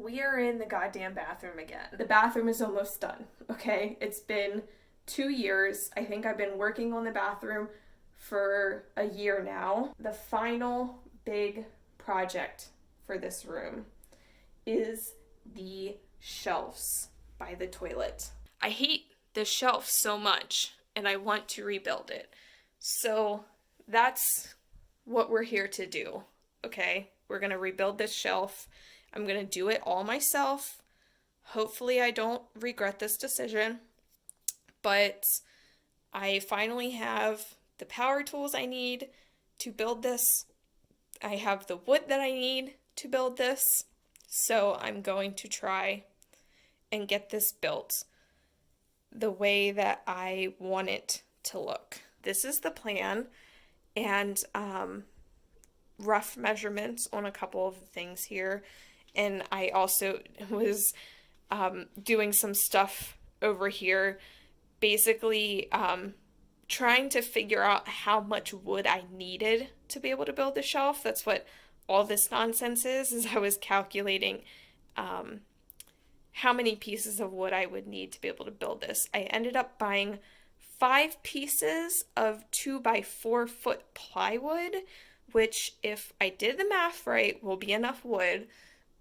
we are in the goddamn bathroom again. The bathroom is almost done, okay? It's been 2 years. I think I've been working on the bathroom for a year now. The final big project for this room is the shelves by the toilet. I hate the shelf so much and I want to rebuild it. So that's what we're here to do, okay? We're gonna rebuild this shelf. I'm gonna do it all myself. Hopefully I don't regret this decision, but I finally have the power tools I need to build this. I have the wood that I need to build this. So I'm going to try and get this built the way that I want it to look. This is the plan, and rough measurements on a couple of things here. And I also was doing some stuff over here, basically trying to figure out how much wood I needed to be able to build the shelf. That's what all this nonsense is I was calculating how many pieces of wood I would need to be able to build this. I ended up buying 5 pieces of 2x4 foot plywood, which, if I did the math right, will be enough wood,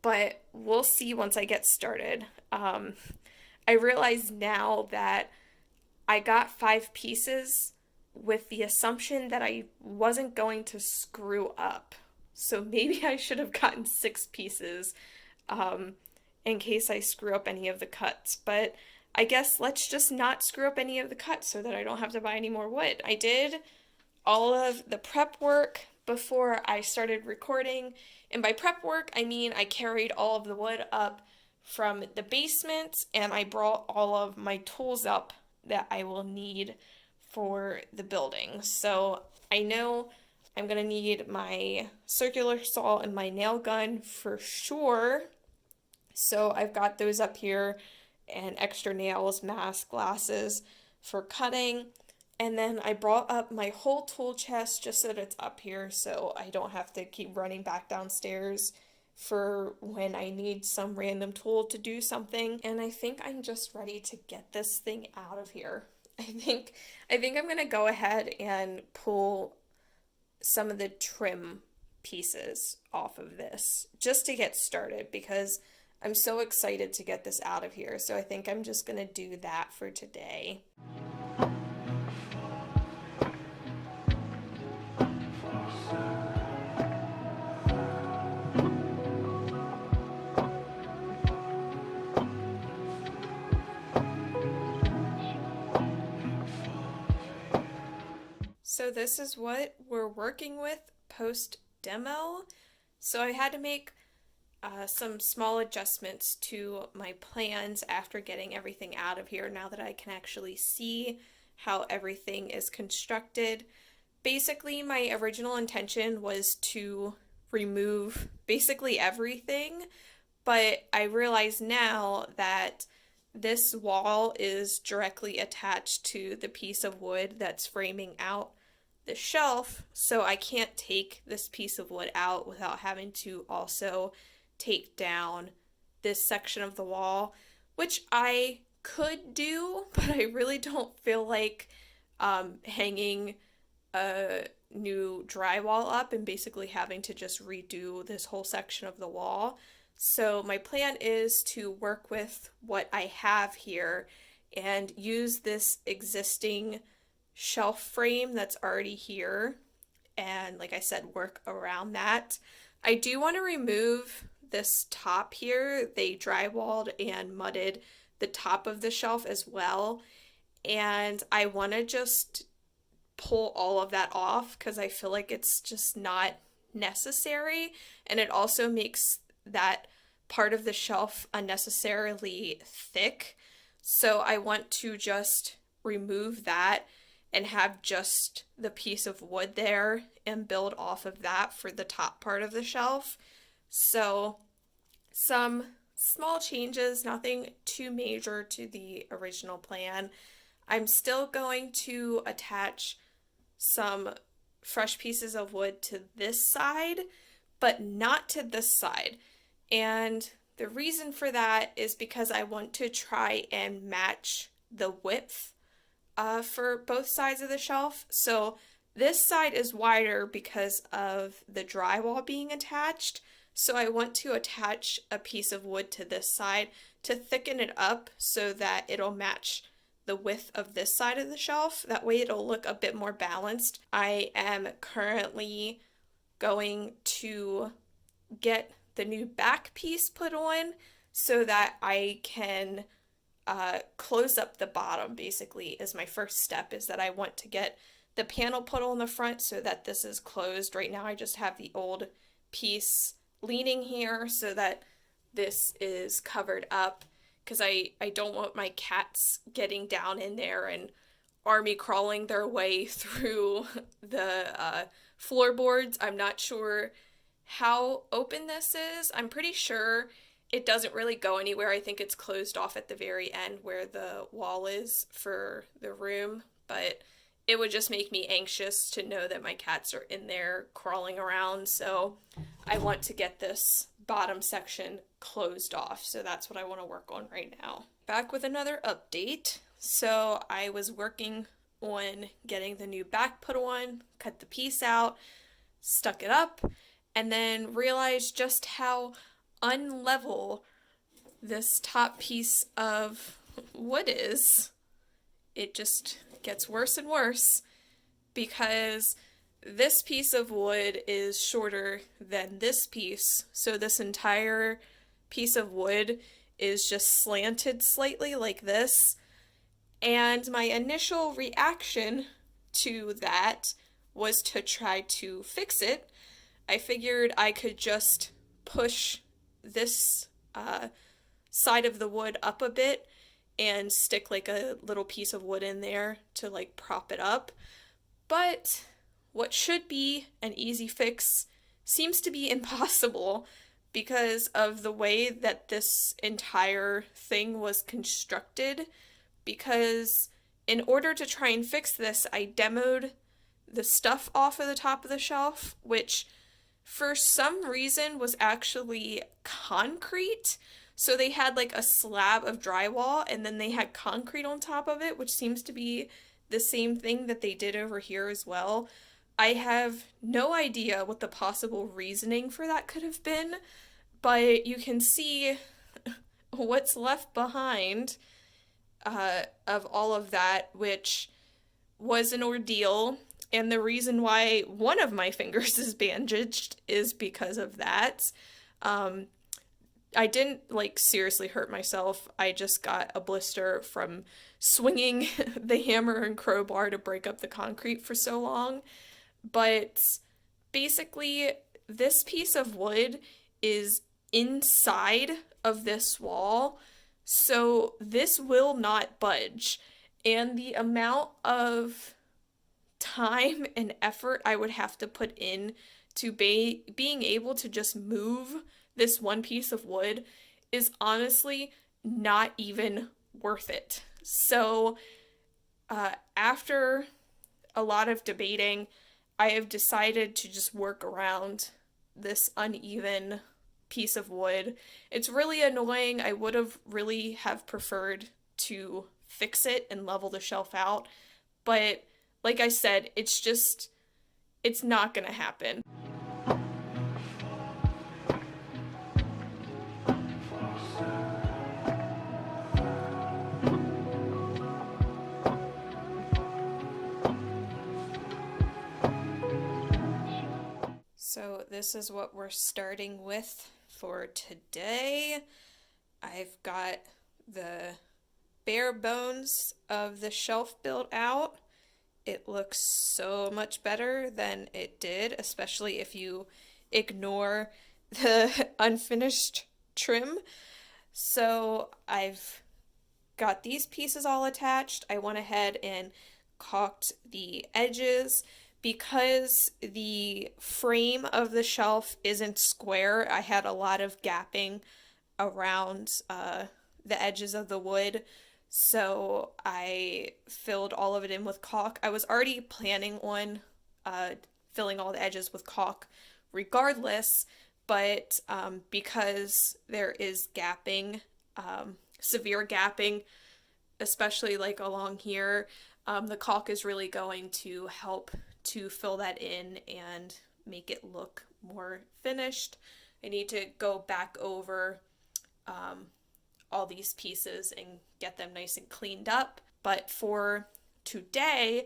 but we'll see once I get started. I realize now that I got 5 pieces with the assumption that I wasn't going to screw up. So maybe I should have gotten 6 pieces in case I screw up any of the cuts. But I guess let's just not screw up any of the cuts so that I don't have to buy any more wood. I did all of the prep work before I started recording. And by prep work, I mean I carried all of the wood up from the basement and I brought all of my tools up that I will need for the building. So I know I'm gonna need my circular saw and my nail gun for sure. So I've got those up here, and extra nails, mask, glasses for cutting. And then I brought up my whole tool chest just so that it's up here so I don't have to keep running back downstairs for when I need some random tool to do something. And I think I'm just ready to get this thing out of here. I think I'm gonna go ahead and pull some of the trim pieces off of this just to get started because I'm so excited to get this out of here. So I think I'm just gonna do that for today. So this is what we're working with post demo. So I had to make some small adjustments to my plans after getting everything out of here now that I can actually see how everything is constructed. Basically, my original intention was to remove basically everything, but I realize now that this wall is directly attached to the piece of wood that's framing out the shelf, so I can't take this piece of wood out without having to also take down this section of the wall, which I could do, but I really don't feel like hanging a new drywall up and basically having to just redo this whole section of the wall. So my plan is to work with what I have here and use this existing shelf frame that's already here and, like I said, work around that. I do want to remove this top here. They drywalled and mudded the top of the shelf as well, and I want to just pull all of that off because I feel like it's just not necessary, and it also makes that part of the shelf unnecessarily thick. So I want to just remove that and have just the piece of wood there and build off of that for the top part of the shelf. So some small changes, nothing too major to the original plan. I'm still going to attach some fresh pieces of wood to this side, but not to this side. And The reason for that is because I want to try and match the width for both sides of the shelf. So this side is wider because of the drywall being attached. So I want to attach a piece of wood to this side to thicken it up so that it'll match the width of this side of the shelf. That way it'll look a bit more balanced. I am currently going to get the new back piece put on so that I can close up the bottom, basically, is my first step, is that I want to get the panel put on the front so that this is closed. Right now I just have the old piece leaning here so that this is covered up, because I don't want my cats getting down in there and army crawling their way through the floorboards. I'm not sure how open this is. I'm pretty sure it doesn't really go anywhere. I think it's closed off at the very end where the wall is for the room, but it would just make me anxious to know that my cats are in there crawling around, so I want to get this bottom section closed off, so that's what I want to work on right now. Back with another update. So I was working on getting the new back put on, cut the piece out, stuck it up, and then realized just how unlevel this top piece of wood is. It just gets worse and worse because this piece of wood is shorter than this piece, so this entire piece of wood is just slanted slightly like this. And my initial reaction to that was to try to fix it. I figured I could just push this side of the wood up a bit and stick like a little piece of wood in there to like prop it up. But what should be an easy fix seems to be impossible because of the way that this entire thing was constructed. Because in order to try and fix this, I demoed the stuff off of the top of the shelf, which for some reason was actually concrete. So they had like a slab of drywall and then they had concrete on top of it, which seems to be the same thing that they did over here as well. I have no idea what the possible reasoning for that could have been, but you can see what's left behind of all of that, which was an ordeal. And the reason why one of my fingers is bandaged is because of that. I didn't like seriously hurt myself. I just got a blister from swinging the hammer and crowbar to break up the concrete for so long. But basically, this piece of wood is inside of this wall, so this will not budge. And the amount of time and effort I would have to put in to being able to just move this one piece of wood is honestly not even worth it. So after a lot of debating, I have decided to just work around this uneven piece of wood. It's really annoying. I would have really have preferred to fix it and level the shelf out, but like I said, it's not gonna happen. So this is what we're starting with for today. I've got the bare bones of the shelf built out. It looks so much better than it did, especially if you ignore the unfinished trim. So I've got these pieces all attached. I went ahead and caulked the edges. Because the frame of the shelf isn't square, I had a lot of gapping around the edges of the wood, so I filled all of it in with caulk. I was already planning on filling all the edges with caulk regardless, but because there is gapping, severe gapping, especially like along here, the caulk is really going to help to fill that in and make it look more finished. I need to go back over all these pieces and get them nice and cleaned up. But for today,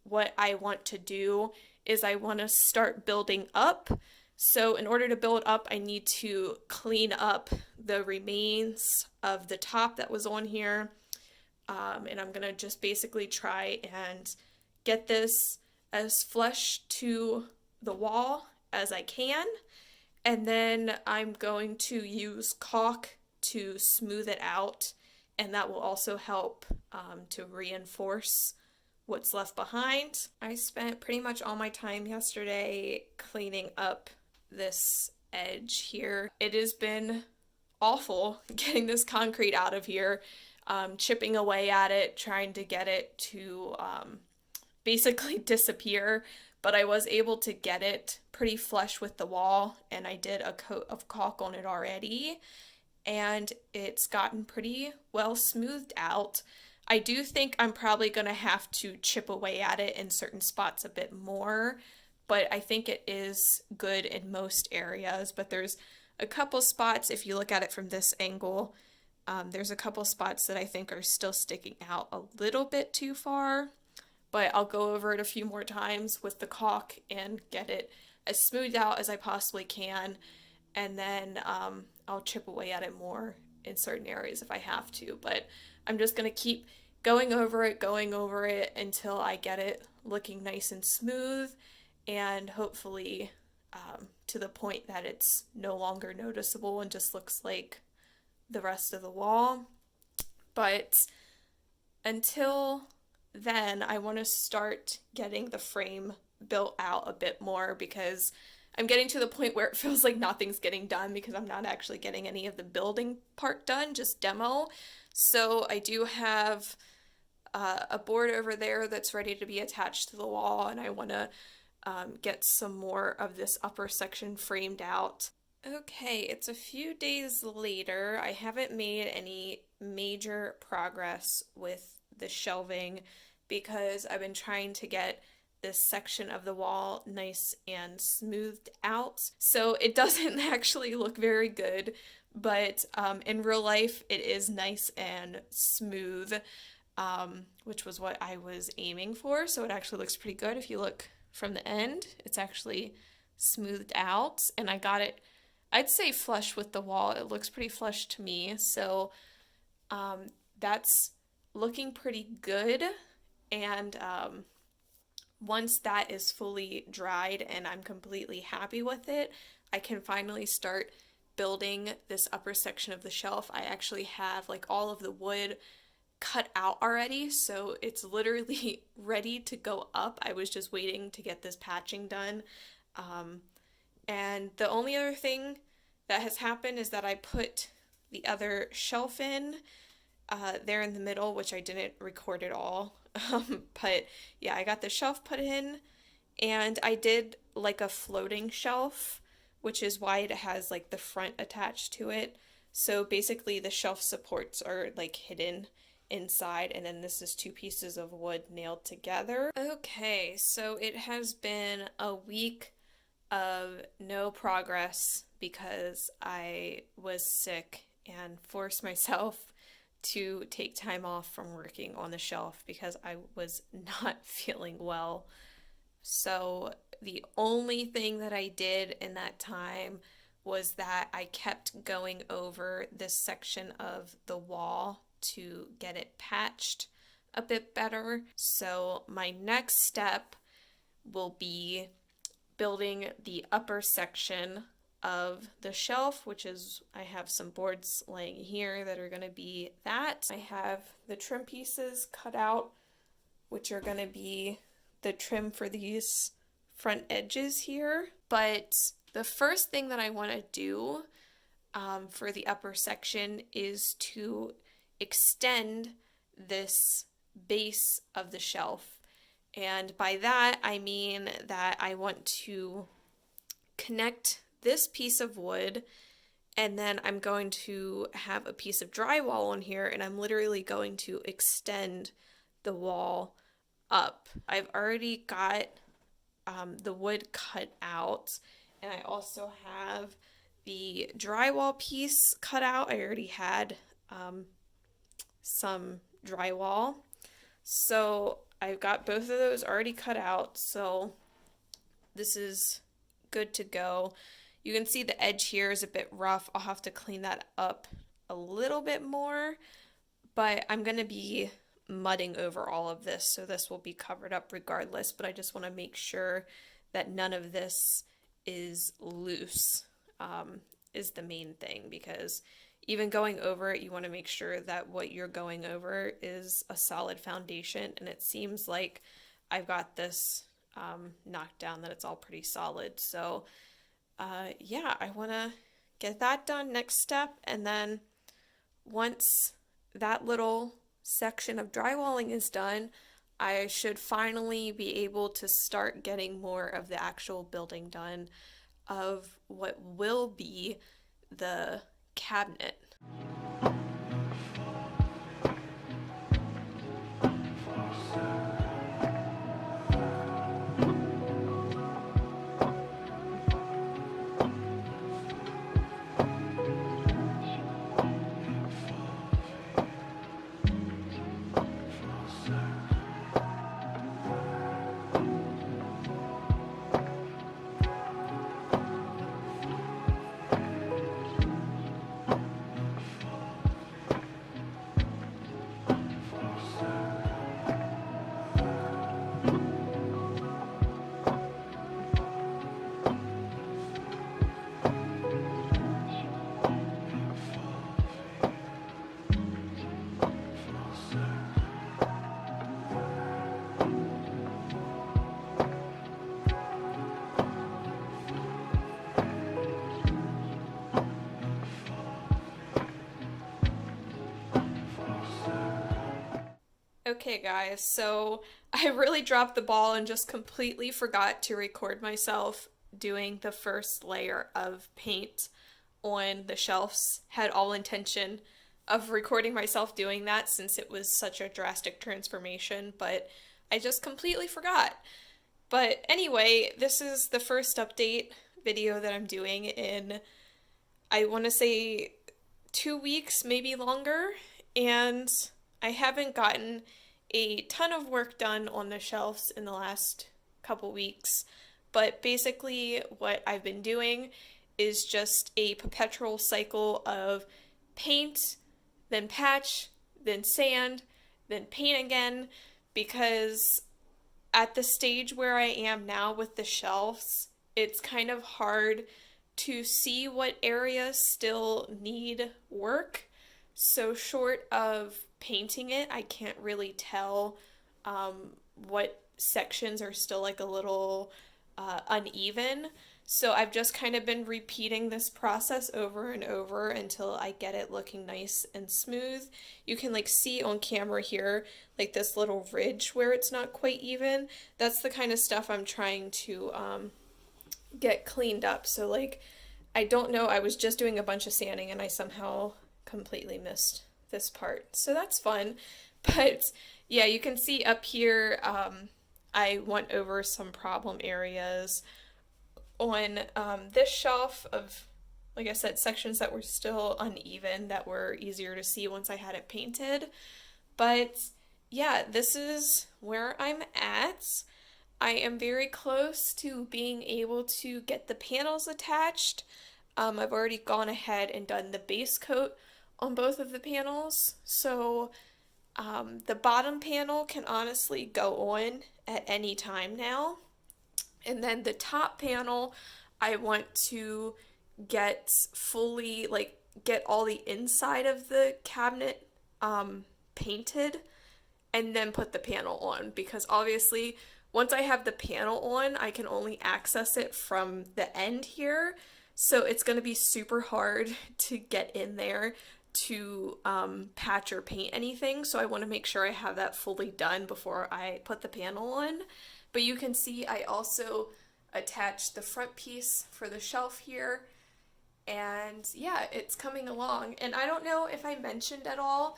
what I want to do is I want to start building up. So in order to build up, I need to clean up the remains of the top that was on here. And I'm gonna just basically try and get this as flush to the wall as I can. And then I'm going to use caulk to smooth it out, and that will also help to reinforce what's left behind. I spent pretty much all my time yesterday cleaning up this edge here. It has been awful getting this concrete out of here, chipping away at it, trying to get it to basically disappear, but I was able to get it pretty flush with the wall, and I did a coat of caulk on it already, and it's gotten pretty well smoothed out. I do think I'm probably going to have to chip away at it in certain spots a bit more, but I think it is good in most areas. But there's a couple spots, if you look at it from this angle, there's a couple spots that I think are still sticking out a little bit too far, but I'll go over it a few more times with the caulk and get it as smoothed out as I possibly can, and then I'll chip away at it more in certain areas if I have to. But I'm just going to keep going over it until I get it looking nice and smooth, and hopefully to the point that it's no longer noticeable and just looks like the rest of the wall. But until then, I want to start getting the frame built out a bit more, because I'm getting to the point where it feels like nothing's getting done because I'm not actually getting any of the building part done, just demo. So I do have a board over there that's ready to be attached to the wall, and I want to get some more of this upper section framed out. Okay, it's a few days later. I haven't made any major progress with the shelving because I've been trying to get this section of the wall nice and smoothed out. So it doesn't actually look very good, but in real life it is nice and smooth, which was what I was aiming for. So it actually looks pretty good. If you look from the end, it's actually smoothed out, and I got it, I'd say, flush with the wall. It looks pretty flush to me. So that's looking pretty good. And once that is fully dried and I'm completely happy with it, I can finally start building this upper section of the shelf. I actually have like all of the wood cut out already, so it's literally ready to go up. I was just waiting to get this patching done. And the only other thing that has happened is that I put the other shelf in there in the middle, which I didn't record at all. But yeah, I got the shelf put in, and I did like a floating shelf, which is why it has like the front attached to it. So basically the shelf supports are like hidden inside, and then this is two pieces of wood nailed together. Okay, so it has been a week of no progress because I was sick and forced myself to take time off from working on the shelf because I was not feeling well. So the only thing that I did in that time was that I kept going over this section of the wall to get it patched a bit better. So my next step will be building the upper section of the shelf, which is, I have some boards laying here that are going to be that. I have the trim pieces cut out, which are going to be the trim for these front edges here. But the first thing that I want to do for the upper section is to extend this base of the shelf. And by that, I mean that I want to connect this piece of wood, and then I'm going to have a piece of drywall on here, and I'm literally going to extend the wall up. I've already got the wood cut out, and I also have the drywall piece cut out. I already had some drywall, so I've got both of those already cut out, so this is good to go. You can see the edge here is a bit rough. I'll have to clean that up a little bit more, but I'm going to be mudding over all of this, so this will be covered up regardless, but I just want to make sure that none of this is loose, is the main thing, because even going over it, you want to make sure that what you're going over is a solid foundation, and it seems like I've got this knocked down, that it's all pretty solid. So yeah, I want to get that done next step, and then once that little section of drywalling is done, I should finally be able to start getting more of the actual building done of what will be the cabinet. Okay guys, so I really dropped the ball and just completely forgot to record myself doing the first layer of paint on the shelves. Had all intention of recording myself doing that since it was such a drastic transformation, but I just completely forgot. But anyway, this is the first update video that I'm doing in, I want to say, 2 weeks, maybe longer, and I haven't gotten a ton of work done on the shelves in the last couple weeks, but basically what I've been doing is just a perpetual cycle of paint, then patch, then sand, then paint again, because at the stage where I am now with the shelves, it's kind of hard to see what areas still need work. So short of painting it, I can't really tell what sections are still like a little uneven. So I've just kind of been repeating this process over and over until I get it looking nice and smooth. You can like see on camera here, like this little ridge where it's not quite even. That's the kind of stuff I'm trying to get cleaned up. So like, I don't know, I was just doing a bunch of sanding and I somehow completely missed this part, so that's fun. But yeah, you can see up here I went over some problem areas on this shelf of, like I said, sections that were still uneven that were easier to see once I had it painted. But yeah, this is where I'm at. I am very close to being able to get the panels attached. I've already gone ahead and done the base coat on both of the panels, so the bottom panel can honestly go on at any time now, and then the top panel I want to get fully, like, get all the inside of the cabinet painted and then put the panel on, because obviously once I have the panel on, I can only access it from the end here, so it's going to be super hard to get in there to patch or paint anything, so I want to make sure I have that fully done before I put the panel on. But you can see I also attach the front piece for the shelf here. And yeah, it's coming along. And I don't know if I mentioned at all,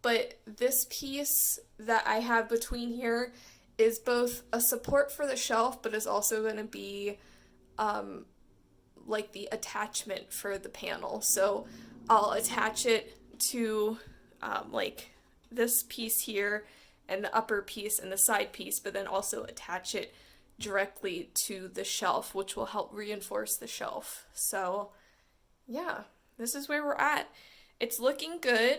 but this piece that I have between here is both a support for the shelf, but is also going to be like the attachment for the panel. So I'll attach it to like this piece here and the upper piece and the side piece, but then also attach it directly to the shelf, which will help reinforce the shelf. So yeah, this is where we're at. It's looking good.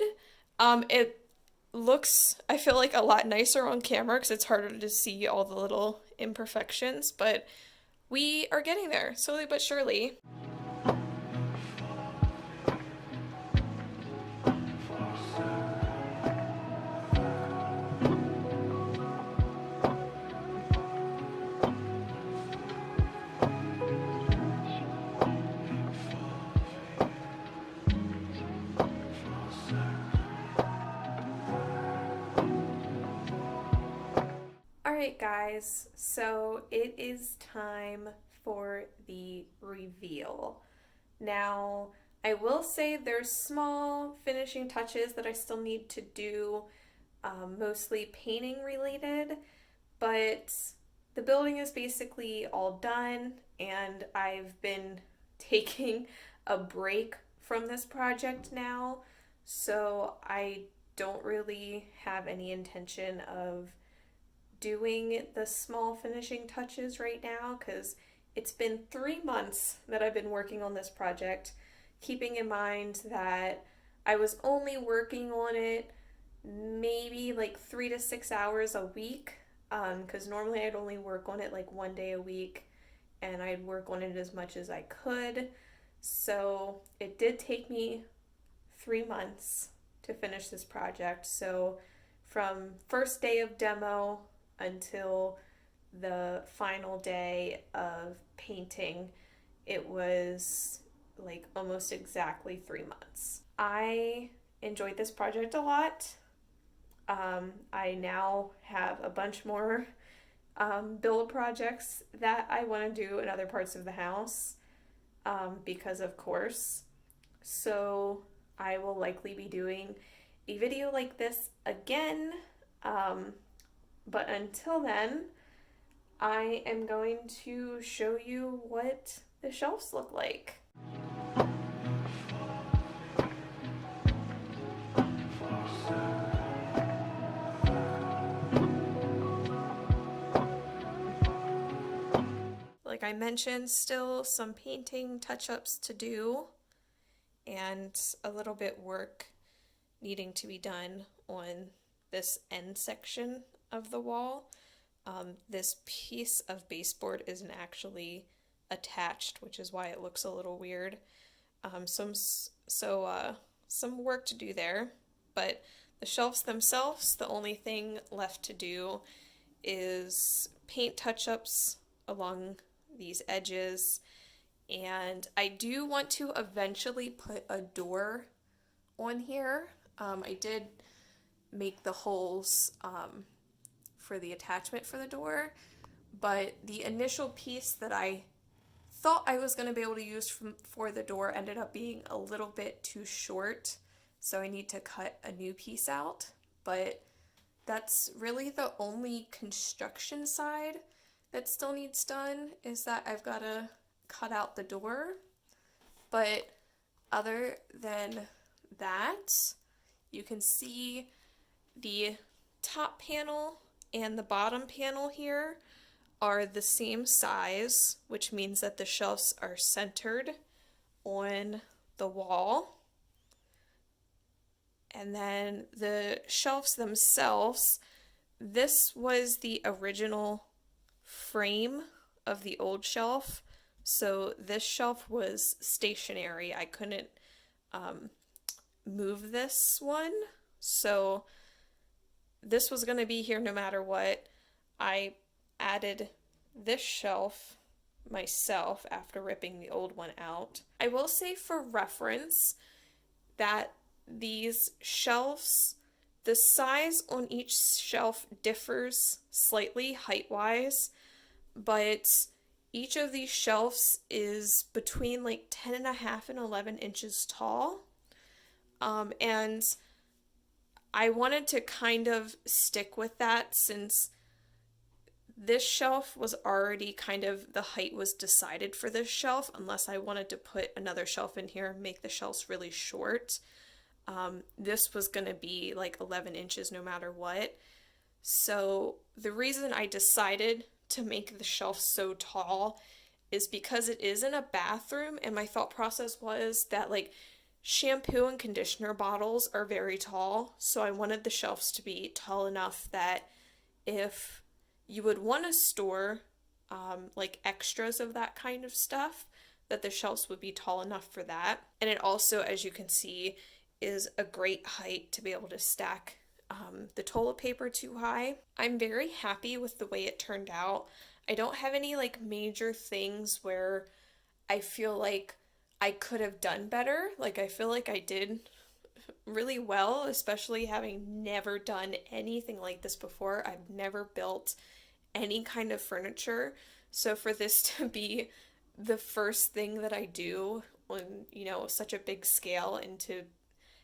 It looks, I feel like, a lot nicer on camera because it's harder to see all the little imperfections, but we are getting there, slowly but surely. Alright guys, so it is time for the reveal. Now, I will say there's small finishing touches that I still need to do, mostly painting related, but the building is basically all done and I've been taking a break from this project now, so I don't really have any intention of doing the small finishing touches right now because it's been 3 months that I've been working on this project, keeping in mind that I was only working on it maybe like 3 to 6 hours a week, because normally I'd only work on it like 1 day a week and I'd work on it as much as I could. So it did take me 3 months to finish this project. So from first day of demo until the final day of painting, it was like almost exactly 3 months. I enjoyed this project a lot. I now have a bunch more build projects that I want to do in other parts of the house, because of course. So I will likely be doing a video like this again. But until then, I am going to show you what the shelves look like. Like I mentioned, still some painting touch-ups to do and a little bit work needing to be done on this end section of the wall. This piece of baseboard isn't actually attached, which is why it looks a little weird. Some work to do there, but the shelves themselves, the only thing left to do is paint touch-ups along these edges, and I do want to eventually put a door on here. I did make the holes for the attachment for the door, but the initial piece that I thought I was going to be able to use for the door ended up being a little bit too short, so I need to cut a new piece out. But that's really the only construction side that still needs done, is that I've got to cut out the door. But other than that, you can see the top panel and the bottom panel here are the same size, which means that the shelves are centered on the wall. And then the shelves themselves, this was the original frame of the old shelf, so this shelf was stationary. I couldn't move this one, so this was going to be here no matter what. I added this shelf myself after ripping the old one out. I will say for reference that these shelves, the size on each shelf differs slightly height-wise, but Each of these shelves is between like 10.5 and 11 inches tall. And I wanted to kind of stick with that since this shelf was already kind of, the height was decided for this shelf, unless I wanted to put another shelf in here and make the shelves really short. This was going to be like 11 inches no matter what. So the reason I decided to make the shelf so tall is because it is in a bathroom, and my thought process was that like shampoo and conditioner bottles are very tall, so I wanted the shelves to be tall enough that if you would want to store like extras of that kind of stuff, that the shelves would be tall enough for that. And it also, as you can see, is a great height to be able to stack the toilet paper too high. I'm very happy with the way it turned out. I don't have any like major things where I feel like I could have done better. Like I feel like I did really well, especially having never done anything like this before. I've never built any kind of furniture. So for this to be the first thing that I do on, you know, such a big scale, and to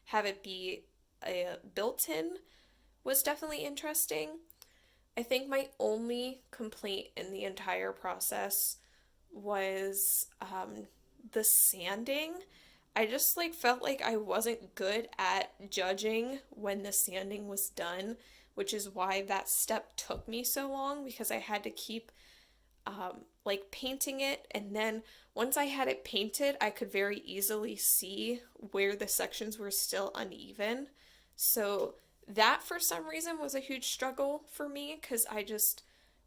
have it be a built-in was definitely interesting. I think my only complaint in the entire process was the sanding. I just like felt like I wasn't good at judging when the sanding was done, which is why that step took me so long, because I had to keep like painting it, and then once I had it painted, I could very easily see where the sections were still uneven. So that for some reason was a huge struggle for me, because I just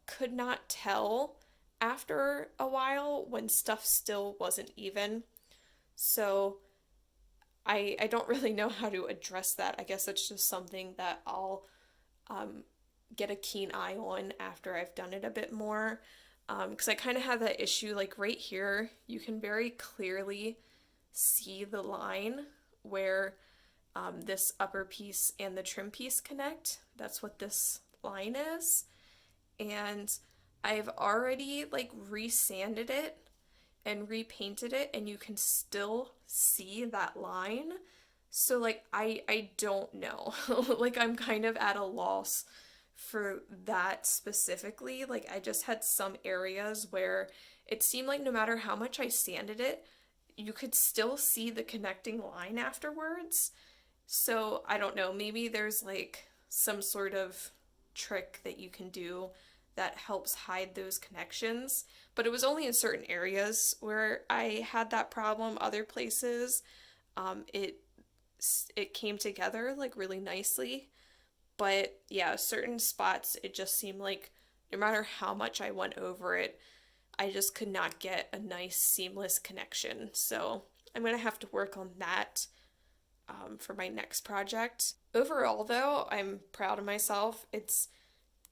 could not tell after a while when stuff still wasn't even. So I don't really know how to address that. I guess it's just something that I'll get a keen eye on after I've done it a bit more. Because I kind of have that issue, like right here, you can very clearly see the line where this upper piece and the trim piece connect. That's what this line is. And I've already like resanded it and repainted it, and you can still see that line. So like I don't know. Like I'm kind of at a loss for that specifically. Like I just had some areas where it seemed like no matter how much I sanded it, you could still see the connecting line afterwards. So I don't know, maybe there's like some sort of trick that you can do that helps hide those connections. But it was only in certain areas where I had that problem. Other places, it came together like really nicely. But yeah, certain spots, it just seemed like no matter how much I went over it, I just could not get a nice seamless connection. So I'm going to have to work on that for my next project. Overall though, I'm proud of myself. It's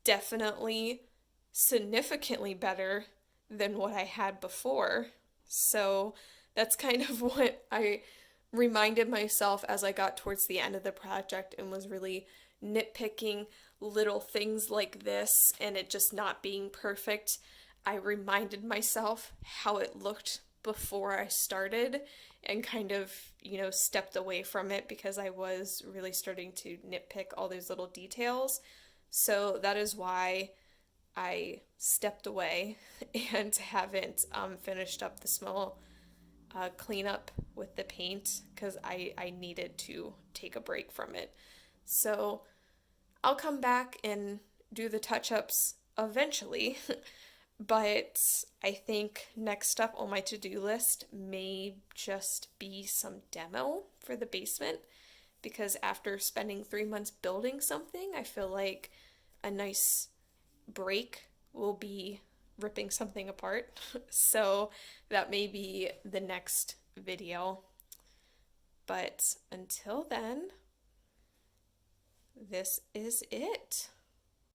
definitely significantly better than what I had before. So that's kind of what I reminded myself as I got towards the end of the project and was really nitpicking little things like this and it just not being perfect. I reminded myself how it looked before I started and kind of, you know, stepped away from it because I was really starting to nitpick all those little details. So that is why I stepped away and haven't finished up the small cleanup with the paint because I needed to take a break from it. So I'll come back and do the touch-ups eventually, but I think next up on my to-do list may just be some demo for the basement, because after spending 3 months building something, I feel like a nice break will be ripping something apart. So that may be the next video. But until then, this is it.